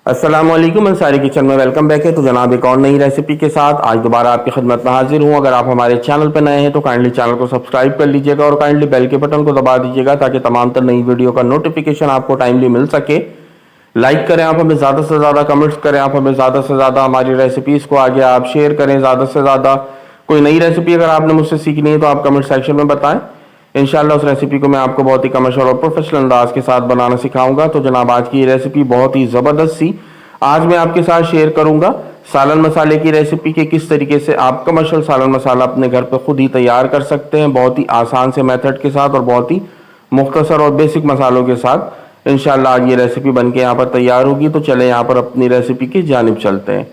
अस्सलाम वालेकुम, अंसारी किचन में वेलकम बैक है। तो जनाब एक और नई रेसिपी के साथ आज दोबारा आपकी खिदमत में हाजिर हूँ। अगर आप हमारे चैनल पर नए हैं तो काइंडली चैनल को सब्सक्राइब कर लीजिएगा और काइंडली बेल के बटन को दबा दीजिएगा ताकि तमाम तर नई वीडियो का नोटिफिकेशन आपको टाइमली मिल सके। लाइक करें आप हमें ज़्यादा से ज़्यादा, कमेंट्स करें आप हमें ज़्यादा से ज़्यादा, हमारी रेसिपीज़ को आगे आप शेयर करें ज़्यादा से ज़्यादा। कोई नई रेसिपी अगर आपने मुझसे सीखनी है तो आप कमेंट सेक्शन में बताएं। इंशाल्लाह उस रेसिपी को मैं आपको बहुत ही कमर्शियल और प्रोफेशनल अंदाज के साथ बनाना सिखाऊंगा। तो जनाब आज की ये रेसिपी बहुत ही ज़बरदस्त सी आज मैं आपके साथ शेयर करूंगा सालन मसाले की रेसिपी के किस तरीके से आप कमर्शियल सालन मसाला अपने घर पे खुद ही तैयार कर सकते हैं, बहुत ही आसान से मेथड के साथ और बहुत ही मुख्तसर और बेसिक मसालों के साथ। इंशाल्लाह आज ये रेसिपी बनके यहाँ पर तैयार होगी। तो चले यहाँ पर अपनी रेसिपी की जानिब चलते हैं।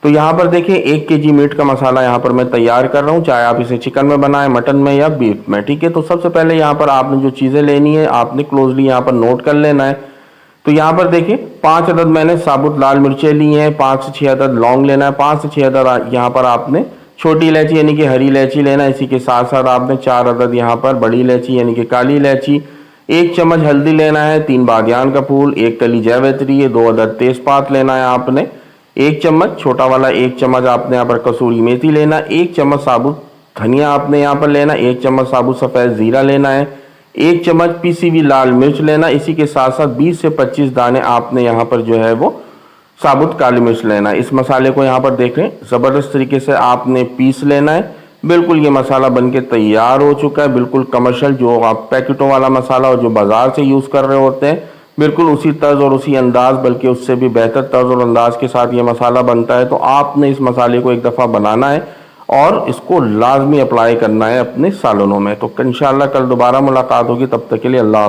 तो यहाँ पर देखें 1 kg मीट का मसाला यहाँ पर मैं तैयार कर रहा हूँ, चाहे आप इसे चिकन में बनाएं, मटन में या बीफ में, ठीक है। तो सबसे पहले यहाँ पर आपने जो चीज़ें लेनी है आपने क्लोजली यहाँ पर नोट कर लेना है। तो यहाँ पर देखिए 5 अदद मैंने साबुत लाल मिर्चें ली हैं, 5 से 6 अदद लौंग लेना है, 5 से 6 अदद यहाँ पर आपने छोटी इलायची यानी कि हरी इलायची लेना है। इसी के साथ साथ आपने 4 अदद यहाँ पर बड़ी इलायची यानी कि काली इलायची, 1 चम्मच हल्दी लेना है, 3 बादियान का फूल, 1 कली जैवित्री है, 2 अदद तेजपात लेना है आपने, 1 चम्मच छोटा वाला 1 चम्मच आपने यहाँ पर कसूरी मेथी लेना, 1 चम्मच साबुत धनिया आपने यहाँ पर लेना, 1 चम्मच साबुत सफ़ेद ज़ीरा लेना है, 1 चम्मच पीसी हुई लाल मिर्च लेना। इसी के साथ साथ 20 से 25 दाने आपने यहाँ पर जो है वो साबुत काली मिर्च लेना। इस मसाले को यहाँ पर देखें ज़बरदस्त तरीके से आपने पीस लेना है। बिल्कुल ये मसाला बनके तैयार हो चुका है, बिल्कुल कमर्शियल जो आप पैकेटों वाला मसाला और जो बाज़ार से यूज़ कर रहे होते हैं बिल्कुल उसी तर्ज और उसी अंदाज, बल्कि उससे भी बेहतर तर्ज और अंदाज के साथ ये मसाला बनता है। तो आपने इस मसाले को एक दफ़ा बनाना है और इसको लाजमी अप्लाई करना है अपने सालोनों में। तो इंशाल्लाह कल दोबारा मुलाकात होगी, तब तक के लिए अल्लाह।